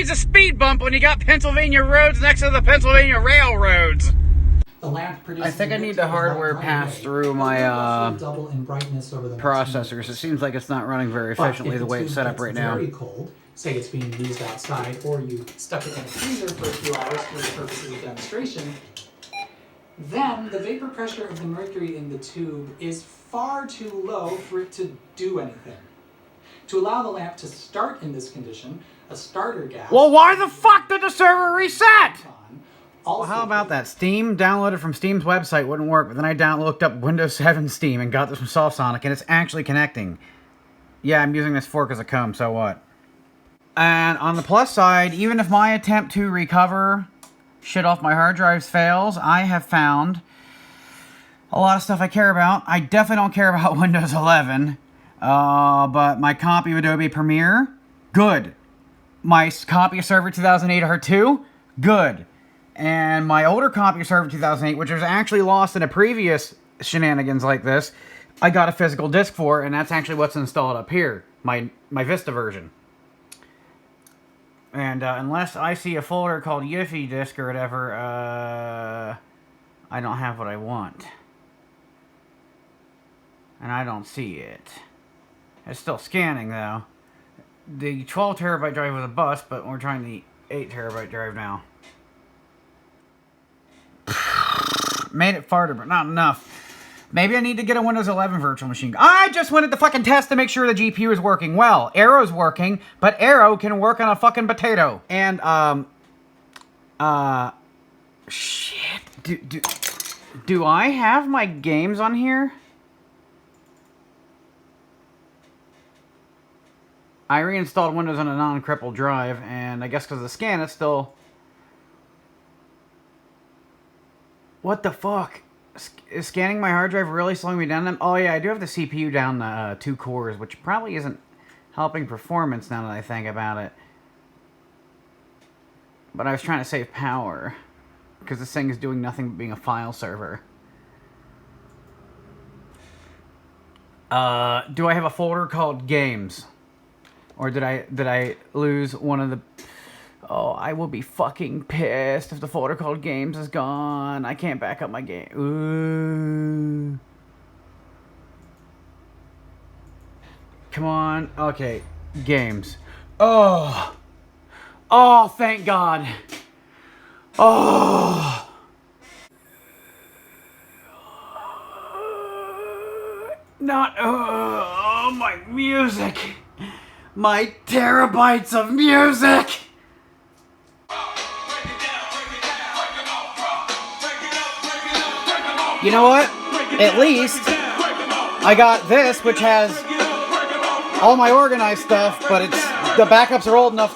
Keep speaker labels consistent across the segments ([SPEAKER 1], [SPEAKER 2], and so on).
[SPEAKER 1] needs a speed bump when you got Pennsylvania roads next to the Pennsylvania railroads?
[SPEAKER 2] I think I need the hardware pass through my processors. It seems like it's not running very efficiently the way it's set up right now.
[SPEAKER 3] Very cold, say it's being used outside, or you stuck it in a freezer for a few hours for the purposes of demonstration, then the vapor pressure of the mercury in the tube is far too low for it to do anything. To allow the lamp to start in this condition, a starter gas...
[SPEAKER 2] Well, why the fuck did the server reset? Well, how about that? Steam, downloaded from Steam's website, wouldn't work, but then I looked up Windows 7 Steam and got this from SoftSonic, and it's actually connecting. Yeah, I'm using this fork as a comb, so what? And on the plus side, even if my attempt to recover shit off my hard drives fails, I have found a lot of stuff I care about. I definitely don't care about Windows 11, but my copy of Adobe Premiere, good. My copy of Server 2008 R2, good. And my older copy of Server 2008, which was actually lost in a previous shenanigans like this, I got a physical disc for, and that's actually what's installed up here, my Vista version. And unless I see a folder called Yiffy disk or whatever, I don't have what I want. And I don't see it. It's still scanning, though. The 12 terabyte drive was a bust, but we're trying the 8 terabyte drive now. Made it farther, but not enough. Maybe I need to get a Windows 11 virtual machine. I just wanted to fucking test to make sure the GPU is working well. Arrow's working, but Arrow can work on a fucking potato. And, shit. Do I have my games on here? I reinstalled Windows on a non-crippled drive, and I guess because of the scan, it's still... What the fuck? Is scanning my hard drive really slowing me down? Oh yeah, I do have the CPU down 2 cores, which probably isn't helping performance now that I think about it. But I was trying to save power, because this thing is doing nothing but being a file server. Do I have a folder called Games? Or did I lose one of the... Oh, I will be fucking pissed if the folder called Games is gone. I can't back up my game. Ooh. Come on. Okay. Games. Oh. Oh, thank God. Oh. Not... Oh, my music. My terabytes of music. You know what? At least I got this, which has all my organized stuff, but it's the backups are old enough.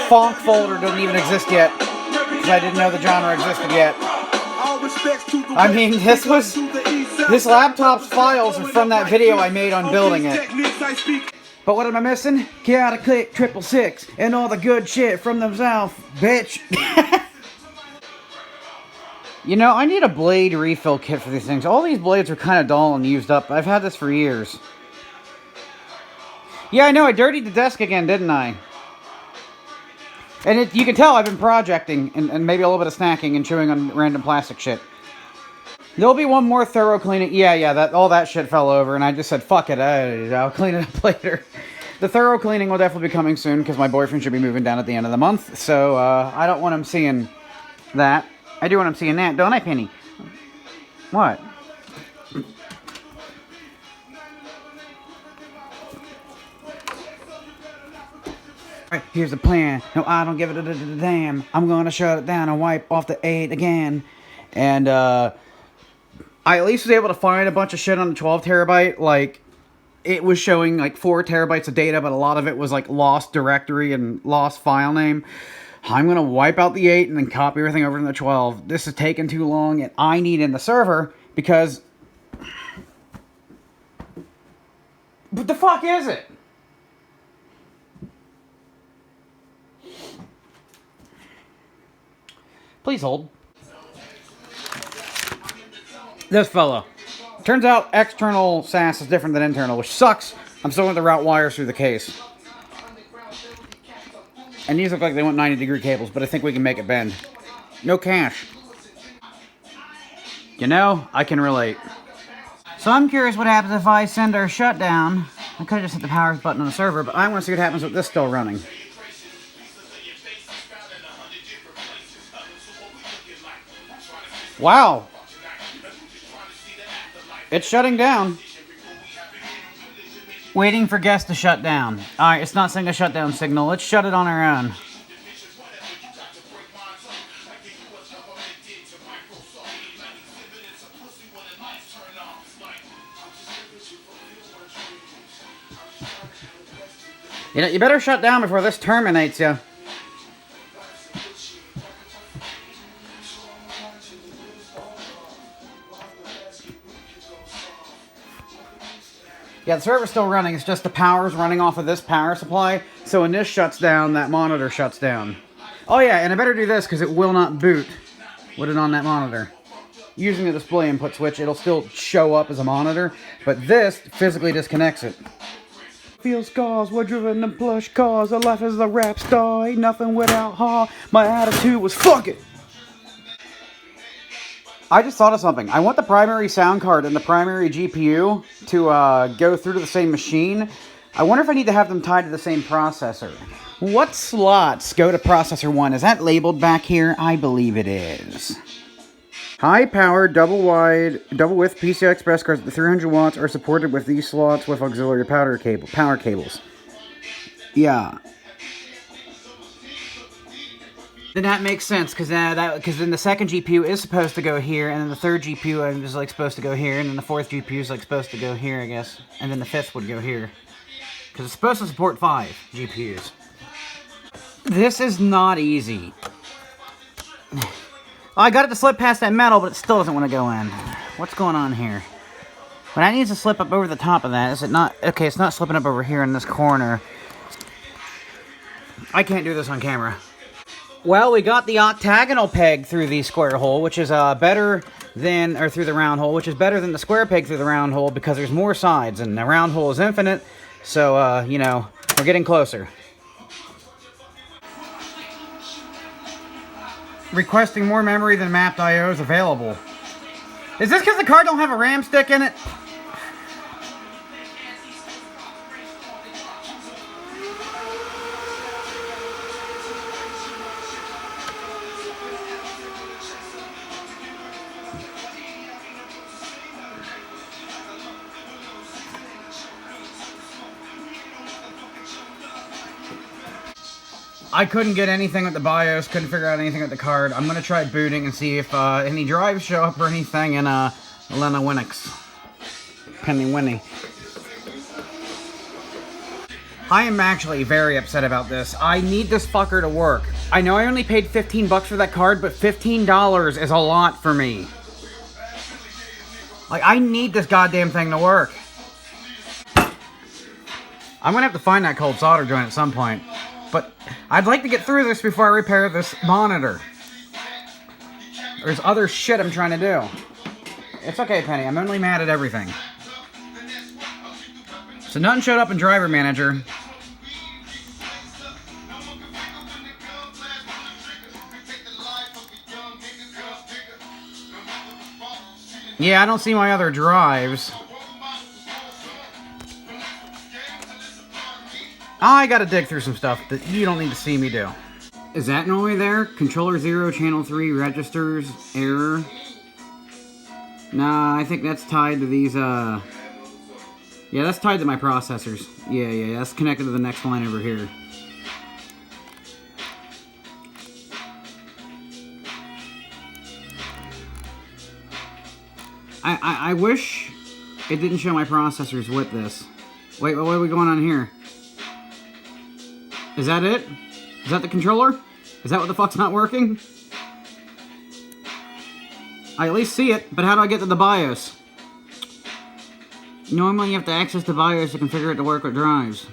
[SPEAKER 2] Funk folder doesn't even exist yet, because I didn't know the genre existed yet. I mean, this laptop's files are from that video I made on building it. But what am I missing? Chaotic Click 666 and all the good shit from the South, bitch. You know, I need a blade refill kit for these things. All these blades are kind of dull and used up. I've had this for years. Yeah, I know. I dirtied the desk again, didn't I? And you can tell I've been projecting and maybe a little bit of snacking and chewing on random plastic shit. There'll be one more thorough cleaning. Yeah, all that shit fell over, and I just said, fuck it, I'll clean it up later. The thorough cleaning will definitely be coming soon, because my boyfriend should be moving down at the end of the month, so I don't want him seeing that. I do want him seeing that, don't I, Penny? What? Alright, here's the plan. No, I don't give it a damn. I'm gonna shut it down and wipe off the 8 again. And, I at least was able to find a bunch of shit on the 12 terabyte. Like, it was showing, like, 4 terabytes of data, but a lot of it was, like, lost directory and lost file name. I'm going to wipe out the 8 and then copy everything over to the 12. This is taking too long, and I need in the server because... What the fuck is it? Please hold. This fella. Turns out external SAS is different than internal, which sucks. I'm still going to route wires through the case. And these look like they want 90-degree cables, but I think we can make it bend. No cash. You know, I can relate. So I'm curious what happens if I send our shutdown. I could have just hit the power button on the server, but I want to see what happens with this still running. Wow. It's shutting down. Waiting for guests to shut down. Alright, it's not sending a shutdown signal. Let's shut it on our own. You know, you better shut down before this terminates you. Yeah, the server's still running. It's just the power's running off of this power supply. So when this shuts down, that monitor shuts down. Oh yeah, and I better do this because it will not boot with it on that monitor. Using the display input switch, it'll still show up as a monitor, but this physically disconnects it. Feel scars, we're driven in plush cars. A life is a rap star, ain't nothing without heart. My attitude was fuck it. I just thought of something. I want the primary sound card and the primary GPU to go through to the same machine. I wonder if I need to have them tied to the same processor. What slots go to processor 1? Is that labeled back here? I believe it is. High-powered, double-wide, double-width PCI Express cards at the 300 watts are supported with these slots with auxiliary power cables. Yeah. Then that makes sense, because then the second GPU is supposed to go here, and then the third GPU is like supposed to go here, and then the fourth GPU is like supposed to go here, I guess, and then the fifth would go here, because it's supposed to support 5 GPUs. This is not easy. I got it to slip past that metal, but it still doesn't want to go in. What's going on here? But I need to slip up over the top of that. Is it not? Okay, it's not slipping up over here in this corner. I can't do this on camera. Well, we got the octagonal peg through the square hole, which is better than, or through the round hole, which is better than the square peg through the round hole because there's more sides, and the round hole is infinite, so, you know, we're getting closer. Requesting more memory than mapped I/O is available. Is this because the card don't have a RAM stick in it? I couldn't get anything with the BIOS, couldn't figure out anything with the card. I'm going to try booting and see if any drives show up or anything in Lena Winix. Penny Winnie. I am actually very upset about this. I need this fucker to work. I know I only paid 15 bucks for that card, but $15 is a lot for me. Like, I need this goddamn thing to work. I'm going to have to find that cold solder joint at some point. But I'd like to get through this before I repair this monitor. There's other shit I'm trying to do. It's okay, Penny. I'm only mad at everything. So nothing showed up in Driver Manager. Yeah, I don't see my other drives. I gotta dig through some stuff that you don't need to see me do. Is that normally there? Controller 0, channel 3, registers, error. Nah, I think that's tied to these, Yeah, that's tied to my processors. Yeah, that's connected to the next line over here. I wish it didn't show my processors with this. Wait, what are we going on here? Is that it? Is that the controller? Is that what the fuck's not working? I at least see it, but how do I get to the BIOS? Normally you have to access the BIOS to configure it to work with drives.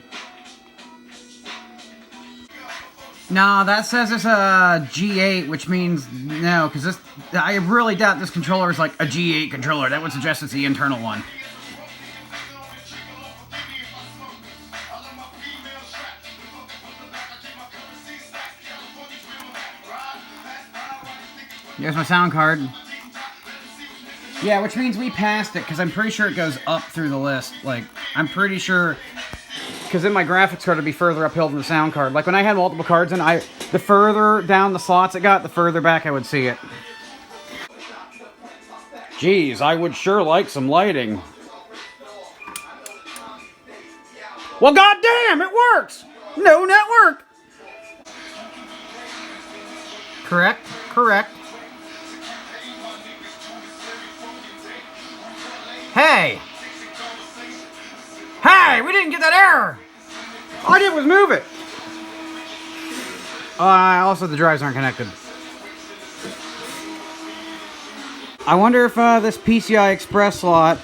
[SPEAKER 2] Nah, that says it's a G8, which means no, because this, I really doubt this controller is like a G8 controller. That would suggest it's the internal one. There's my sound card. Yeah, which means we passed it, because I'm pretty sure it goes up through the list. Like, I'm pretty sure, because then my graphics card would be further uphill than the sound card. Like, when I had multiple cards in, the further down the slots it got, the further back I would see it. Geez, I would sure like some lighting. Well, goddamn, it works! No network! Correct, correct. Hey! Hey, we didn't get that error! All I did was move it! Also, the drives aren't connected. I wonder if this PCI Express slot...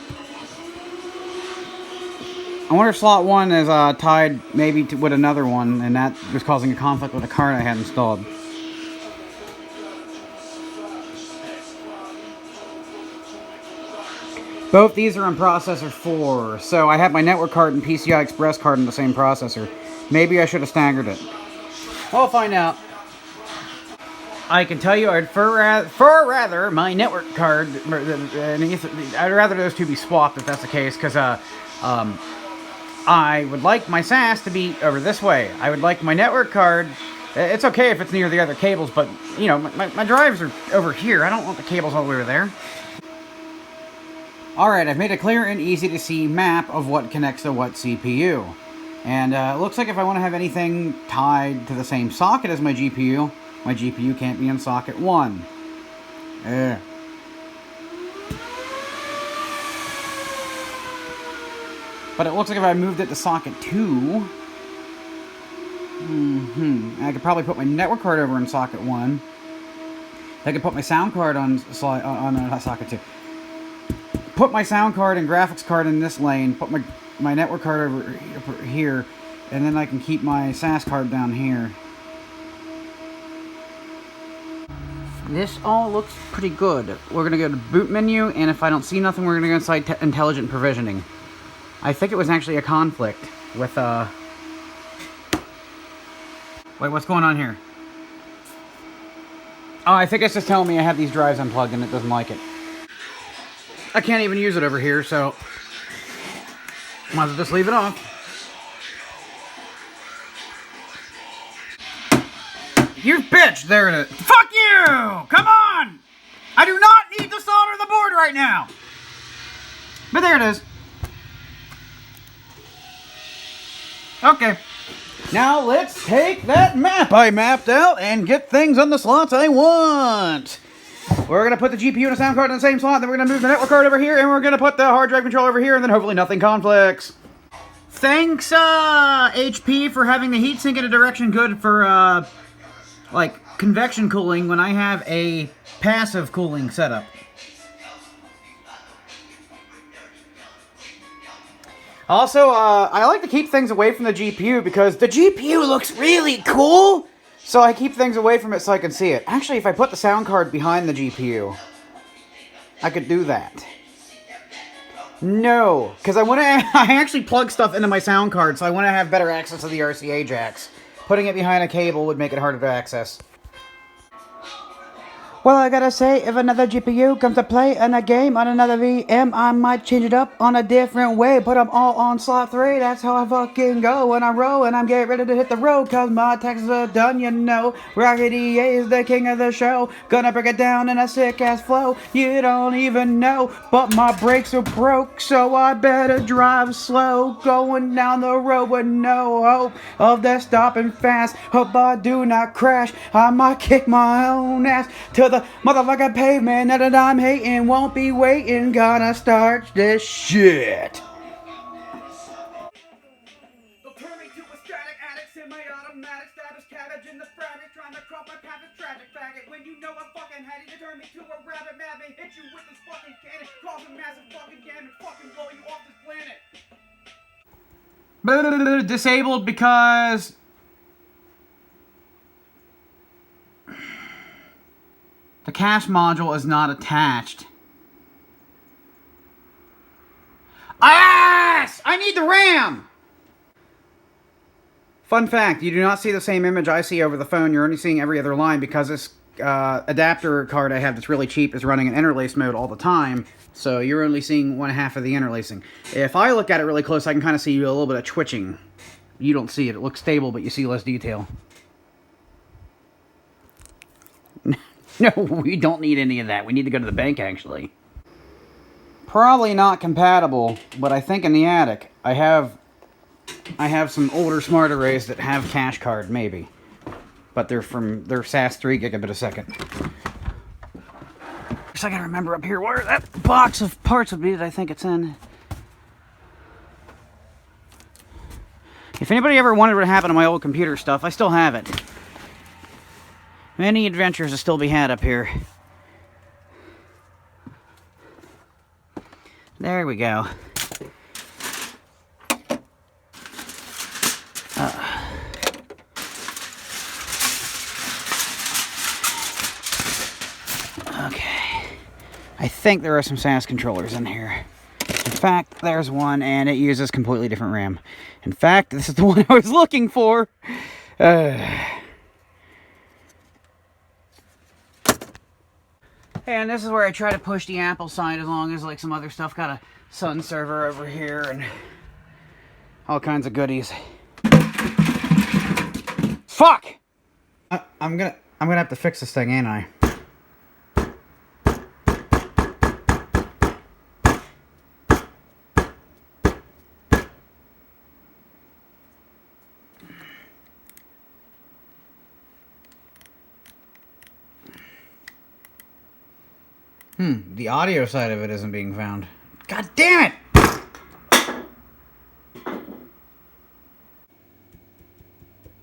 [SPEAKER 2] I wonder if slot 1 is tied maybe with another one, and that was causing a conflict with the card I had installed. Both these are on processor 4, so I have my network card and PCI Express card in the same processor. Maybe I should have staggered it. I'll find out. I can tell you I'd far rather my network card, I'd rather those two be swapped if that's the case, because I would like my SAS to be over this way. I would like my network card, it's okay if it's near the other cables, but, you know, my drives are over here. I don't want the cables all the way over there. Alright, I've made a clear and easy to see map of what connects to what CPU. And it looks like if I want to have anything tied to the same socket as my GPU can't be in socket 1. But it looks like if I moved it to socket 2... I could probably put my network card over in socket 1. I could put my sound card on socket 2. Put my sound card and graphics card in this lane, put my network card over here, and then I can keep my SAS card down here. This all looks pretty good. We're going to go to boot menu, and if I don't see nothing, we're going to go inside intelligent provisioning. I think it was actually a conflict with, Wait, what's going on here? Oh, I think it's just telling me I have these drives unplugged and it doesn't like it. I can't even use it over here, so might as well just leave it off. You bitch! There it is. Fuck you! Come on! I do not need to solder the board right now! But there it is. Okay. Now let's take that map I mapped out and get things on the slots I want. We're going to put the GPU and the sound card in the same slot, then we're going to move the network card over here, and we're going to put the hard drive controller over here, and then hopefully nothing conflicts. Thanks, HP, for having the heatsink in a direction good for, like, convection cooling when I have a passive cooling setup. Also, I like to keep things away from the GPU because the GPU looks really cool. So I keep things away from it so I can see it. Actually, if I put the sound card behind the GPU, I could do that. No, because I actually plug stuff into my sound card, so I want to have better access to the RCA jacks. Putting it behind a cable would make it harder to access. Well, I gotta say, if another GPU comes to play in a game on another VM, I might change it up on a different way. Put them all on slot 3, that's how I fucking go. When I roll and I'm getting ready to hit the road, cause my taxes are done, you know. Rocket EA is the king of the show. Gonna break it down in a sick ass flow. You don't even know, but my brakes are broke, so I better drive slow. Going down the road with no hope of that stopping fast. Hope I do not crash, I might kick my own ass to the motherfucking pavement that I'm hating. Won't be waiting, gonna start this shit. They'll turn me to a static addict, semi-automatic status cabbage in the fragment, trying to crop my path is tragic faggot. When you know I fucking had it, you turn me to a rabbit, madman, hit you with this fucking cannon, cause a massive fucking damage, fucking blow you off this planet. Disabled because the cache module is not attached. Ass! I need the RAM! Fun fact, you do not see the same image I see over the phone. You're only seeing every other line because this adapter card I have that's really cheap is running in interlace mode all the time, so you're only seeing one half of the interlacing. If I look at it really close, I can kind of see a little bit of twitching. You don't see it. It looks stable, but you see less detail. No, we don't need any of that. We need to go to the bank, actually. Probably not compatible, but I think in the attic, I have some older smart arrays that have cache card, maybe. But they're SAS 3 gigabit a second. So I gotta remember up here where that box of parts would be that I think it's in. If anybody ever wondered what happened to my old computer stuff, I still have it. Many adventures to still be had up here. There we go. Okay. I think there are some SAS controllers in here. In fact, there's one, and it uses completely different RAM. In fact, this is the one I was looking for. And this is where I try to push the Apple side, as long as like some other stuff. Got a Sun server over here and all kinds of goodies. Fuck! I'm gonna have to fix this thing, ain't I? The audio side of it isn't being found. God damn it!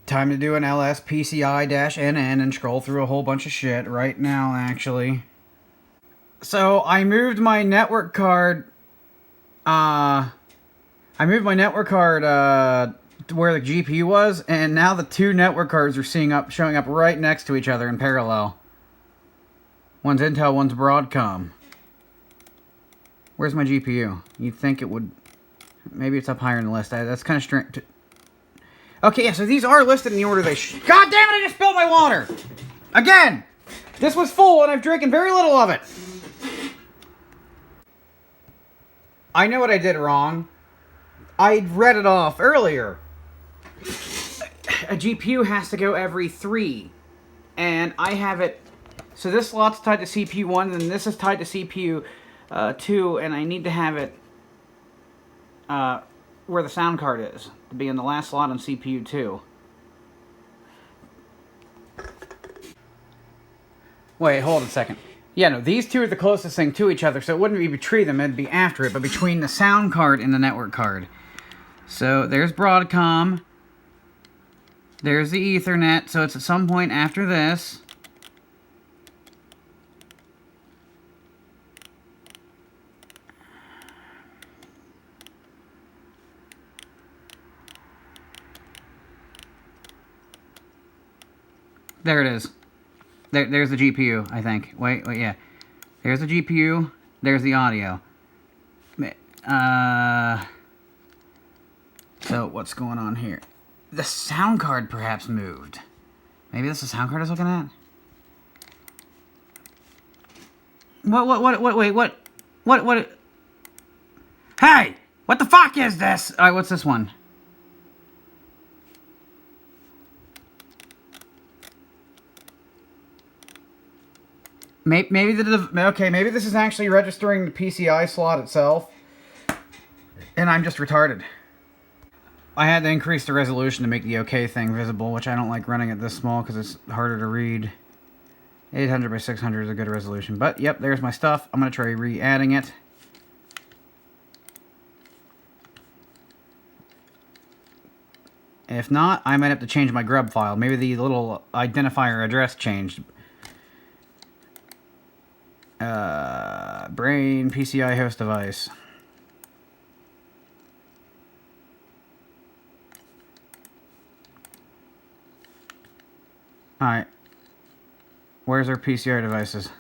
[SPEAKER 2] Time to do an LSPCI-NN and scroll through a whole bunch of shit right now, actually. So, I moved my network card, to where the GPU was, and now the two network cards are showing up right next to each other in parallel. One's Intel, one's Broadcom. Where's my GPU? You'd think it would... Maybe it's up higher in the list. That's kind of strange. Okay, yeah, so these are listed in the order they God damn it, I just spilled my water! Again! This was full and I've drinking very little of it. I know what I did wrong. I read it off earlier. A GPU has to go every 3. And I have it... So this slot's tied to CPU 1, and this is tied to CPU 2, and I need to have it where the sound card is, to be in the last slot on CPU 2. Wait, hold a second. Yeah, no, these two are the closest thing to each other, so it wouldn't be between them, it'd be after it, but between the sound card and the network card. So there's Broadcom. There's the Ethernet, so it's at some point after this. There it is. There's the GPU, I think. Wait, yeah. There's the GPU. There's the audio. So, what's going on here? The sound card perhaps moved. Maybe that's the sound card I was looking at? What? Hey! What the fuck is this? Alright, what's this one? Maybe maybe this is actually registering the PCI slot itself, and I'm just retarded. I had to increase the resolution to make the OK thing visible, which I don't like running it this small because it's harder to read. 800 by 600 is a good resolution, but yep, there's my stuff. I'm gonna try re-adding it. If not, I might have to change my grub file. Maybe the little identifier address changed. Brain PCI host device. Alright. Where's our PCI devices?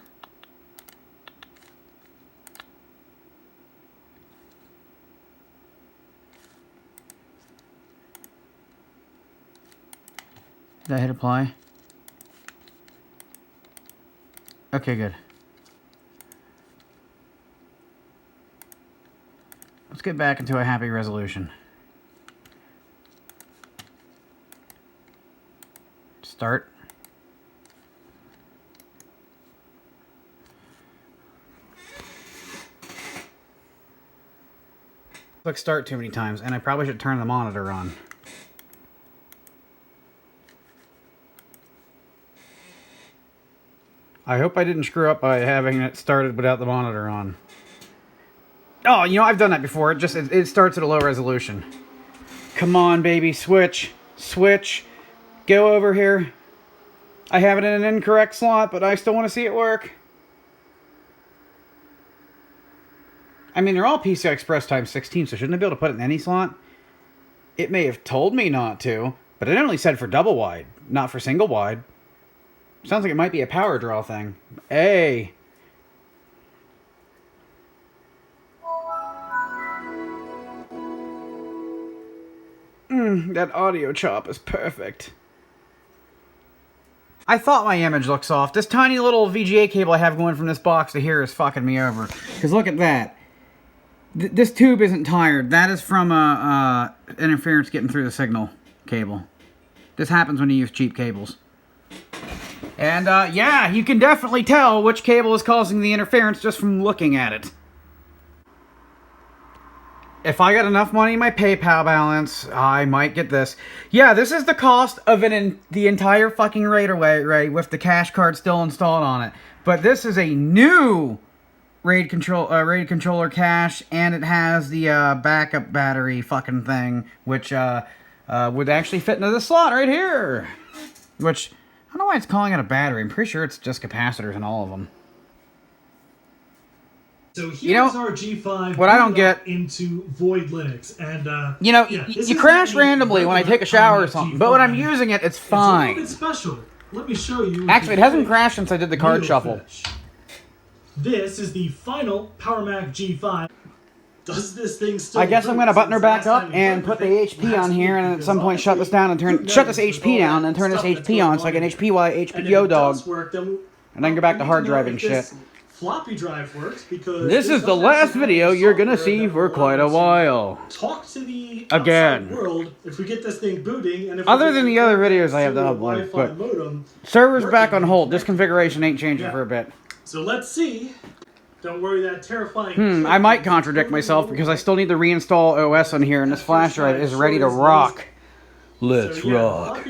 [SPEAKER 2] Did I hit apply? Okay, good. Let's get back into a happy resolution. Start. Click start too many times, and I probably should turn the monitor on. I hope I didn't screw up by having it started without the monitor on. Oh, you know, I've done that before. It starts at a low resolution. Come on, baby, switch. Switch. Go over here. I have it in an incorrect slot, but I still want to see it work. I mean, they're all PCI Express times 16, so shouldn't I be able to put it in any slot? It may have told me not to, but it only said for double wide, not for single wide. Sounds like it might be a power draw thing. Hey! That audio chop is perfect. I thought my image looked soft. This tiny little VGA cable I have going from this box to here is fucking me over. Because look at that. This tube isn't tired. That is from interference getting through the signal cable. This happens when you use cheap cables. And yeah, you can definitely tell which cable is causing the interference just from looking at it. If I got enough money in my PayPal balance, I might get this. Yeah, this is the cost of the entire fucking RAID array with the cache card still installed on it. But this is a new RAID controller cache, and it has the backup battery fucking thing, which would actually fit into this slot right here. Which, I don't know why it's calling it a battery. I'm pretty sure it's just capacitors in all of them.
[SPEAKER 4] So here's
[SPEAKER 2] you know,
[SPEAKER 4] our G5
[SPEAKER 2] what I don't get
[SPEAKER 4] into Void Linux, and
[SPEAKER 2] you know, yeah, you crash randomly when I take a shower or something, but when I'm using it, it's fine.
[SPEAKER 4] It's a little bit special. Let me show you.
[SPEAKER 2] Actually, it hasn't crashed since I did the card shuffle.
[SPEAKER 4] This is the final PowerMac G5. Does this thing still?
[SPEAKER 2] I guess I'm gonna button her back up and put the HP on here, and at some point shut this down and shut this HP down and turn this HP on so I get HPO dog, and then go back to hard driving shit.
[SPEAKER 4] Floppy drive works because
[SPEAKER 2] this is the last video you're gonna see for quite a while.
[SPEAKER 4] Talk to the
[SPEAKER 2] again
[SPEAKER 4] world if we get this thing booting, and if
[SPEAKER 2] other than the other videos I have to upload, but server's back on hold. This configuration ain't changing for a bit.
[SPEAKER 4] So let's see. Don't worry, that terrifying.
[SPEAKER 2] I might contradict myself because I still need to reinstall OS on here, and this flash drive is ready to rock.
[SPEAKER 5] Let's rock.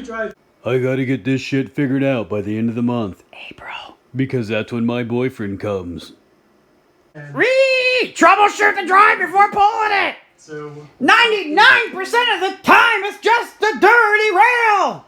[SPEAKER 5] I gotta get this shit figured out by the end of the month.
[SPEAKER 2] April.
[SPEAKER 5] Because that's when my boyfriend comes.
[SPEAKER 2] Troubleshoot the drive before pulling it!
[SPEAKER 4] So
[SPEAKER 2] 99% of the time, it's just a dirty rail!